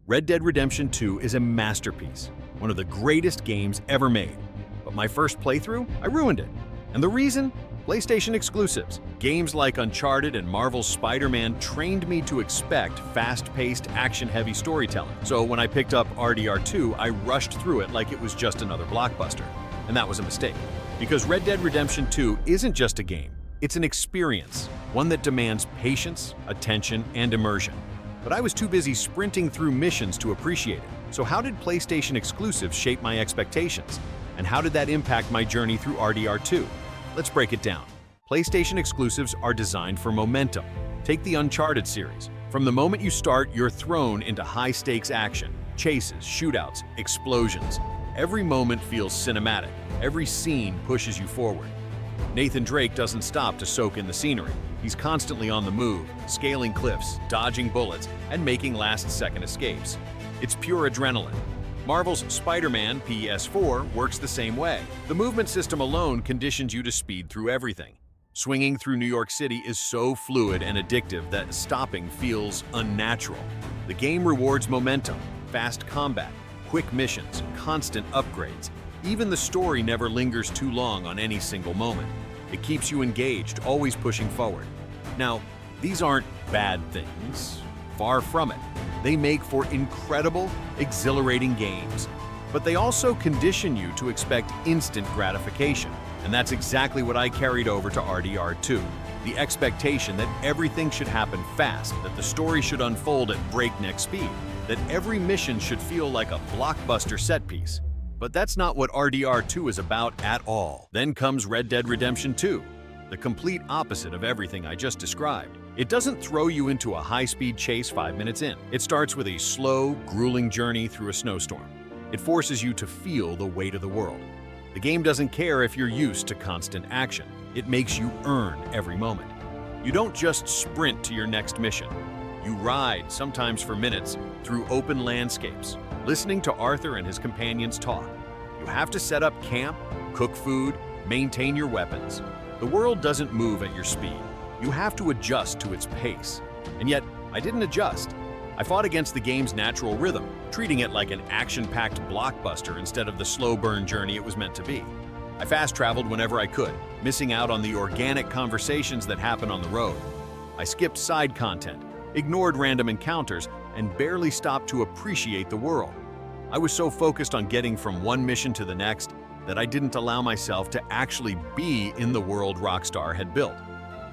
Red Dead Redemption 2 is a masterpiece, one of the greatest games ever made. But my first playthrough, I ruined it. And the reason? PlayStation exclusives. Games like Uncharted and Marvel's Spider-Man trained me to expect fast-paced, action-heavy storytelling. So when I picked up RDR2, I rushed through it like it was just another blockbuster. And that was a mistake. Because Red Dead Redemption 2 isn't just a game, it's an experience, one that demands patience, attention, and immersion. But I was too busy sprinting through missions to appreciate it. So how did PlayStation exclusives shape my expectations? And how did that impact my journey through RDR2? Let's break it down. PlayStation exclusives are designed for momentum. Take the Uncharted series. From the moment you start, you're thrown into high-stakes action, chases, shootouts, explosions. Every moment feels cinematic. Every scene pushes you forward. Nathan Drake doesn't stop to soak in the scenery. He's constantly on the move, scaling cliffs, dodging bullets, and making last-second escapes. It's pure adrenaline. Marvel's Spider-Man PS4 works the same way. The movement system alone conditions you to speed through everything. Swinging through New York City is so fluid and addictive that stopping feels unnatural. The game rewards momentum, fast combat, quick missions, constant upgrades. Even the story never lingers too long on any single moment. It keeps you engaged, always pushing forward. Now, these aren't bad things. Far from it. They make for incredible, exhilarating games. But they also condition you to expect instant gratification. And that's exactly what I carried over to RDR2. The expectation that everything should happen fast, that the story should unfold at breakneck speed, that every mission should feel like a blockbuster set piece. But that's not what RDR2 is about at all. Then comes Red Dead Redemption 2, the complete opposite of everything I just described. It doesn't throw you into a high-speed chase 5 minutes in. It starts with a slow, grueling journey through a snowstorm. It forces you to feel the weight of the world. The game doesn't care if you're used to constant action. It makes you earn every moment. You don't just sprint to your next mission. You ride, sometimes for minutes, through open landscapes, listening to Arthur and his companions talk. You have to set up camp, cook food, maintain your weapons. The world doesn't move at your speed. You have to adjust to its pace. And yet, I didn't adjust. I fought against the game's natural rhythm, treating it like an action-packed blockbuster instead of the slow-burn journey it was meant to be. I fast-traveled whenever I could, missing out on the organic conversations that happen on the road. I skipped side content, ignored random encounters, and barely stopped to appreciate the world. I was so focused on getting from one mission to the next that I didn't allow myself to actually be in the world Rockstar had built.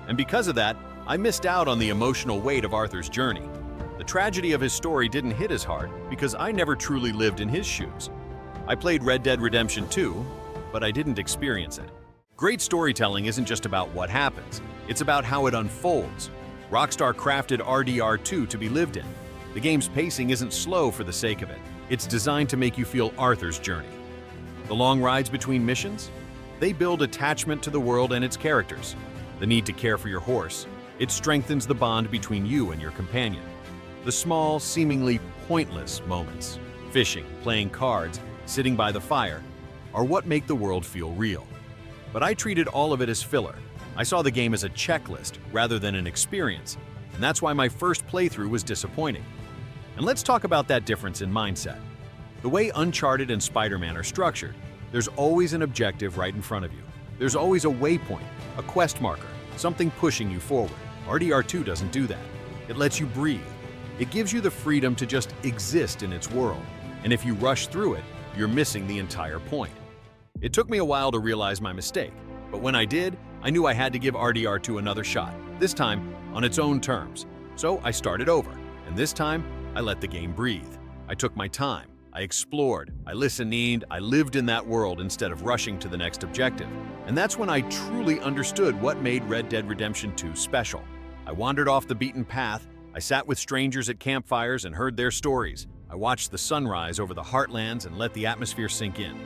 And because of that, I missed out on the emotional weight of Arthur's journey. The tragedy of his story didn't hit as hard because I never truly lived in his shoes. I played Red Dead Redemption 2, but I didn't experience it. Great storytelling isn't just about what happens, it's about how it unfolds. Rockstar crafted RDR2 to be lived in. The game's pacing isn't slow for the sake of it. It's designed to make you feel Arthur's journey. The long rides between missions? They build attachment to the world and its characters. The need to care for your horse. It strengthens the bond between you and your companion. The small, seemingly pointless moments, fishing, playing cards, sitting by the fire, are what make the world feel real. But I treated all of it as filler. I saw the game as a checklist rather than an experience, and that's why my first playthrough was disappointing. And let's talk about that difference in mindset. The way Uncharted and Spider-Man are structured, there's always an objective right in front of you. There's always a waypoint, a quest marker, something pushing you forward. RDR2 doesn't do that. It lets you breathe. It gives you the freedom to just exist in its world. And if you rush through it, you're missing the entire point. It took me a while to realize my mistake, but when I did, I knew I had to give RDR2 another shot, this time on its own terms. So I started over, and this time I let the game breathe. I took my time. I explored, I listened, I lived in that world instead of rushing to the next objective. And that's when I truly understood what made Red Dead Redemption 2 special. I wandered off the beaten path, I sat with strangers at campfires and heard their stories. I watched the sunrise over the heartlands and let the atmosphere sink in.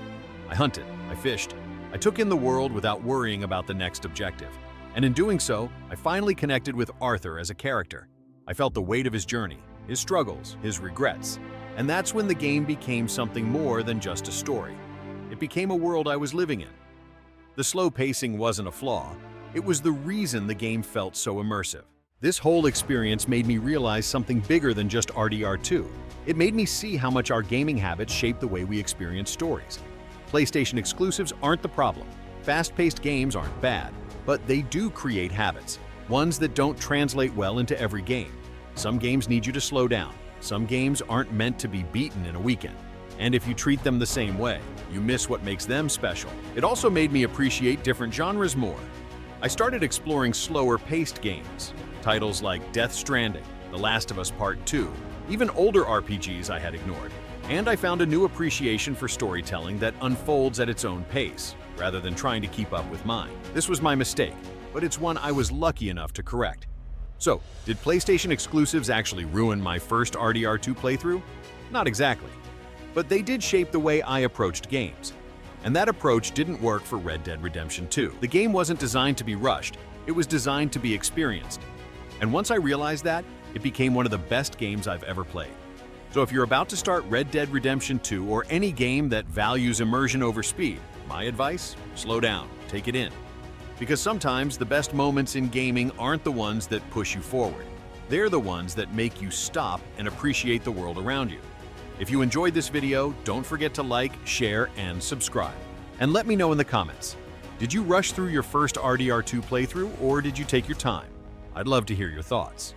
I hunted, I fished, I took in the world without worrying about the next objective. And in doing so, I finally connected with Arthur as a character. I felt the weight of his journey, his struggles, his regrets. And that's when the game became something more than just a story. It became a world I was living in. The slow pacing wasn't a flaw. It was the reason the game felt so immersive. This whole experience made me realize something bigger than just RDR2. It made me see how much our gaming habits shape the way we experience stories. PlayStation exclusives aren't the problem. Fast-paced games aren't bad, but they do create habits, ones that don't translate well into every game. Some games need you to slow down. Some games aren't meant to be beaten in a weekend. And if you treat them the same way, you miss what makes them special. It also made me appreciate different genres more. I started exploring slower-paced games, titles like Death Stranding, The Last of Us Part 2, even older RPGs I had ignored. And I found a new appreciation for storytelling that unfolds at its own pace, rather than trying to keep up with mine. This was my mistake, but it's one I was lucky enough to correct. So, did PlayStation exclusives actually ruin my first RDR2 playthrough? Not exactly. But they did shape the way I approached games. And that approach didn't work for Red Dead Redemption 2. The game wasn't designed to be rushed, it was designed to be experienced. And once I realized that, it became one of the best games I've ever played. So if you're about to start Red Dead Redemption 2 or any game that values immersion over speed, my advice? Slow down, take it in. Because sometimes the best moments in gaming aren't the ones that push you forward. They're the ones that make you stop and appreciate the world around you. If you enjoyed this video, don't forget to like, share, and subscribe. And let me know in the comments, did you rush through your first RDR2 playthrough or did you take your time? I'd love to hear your thoughts.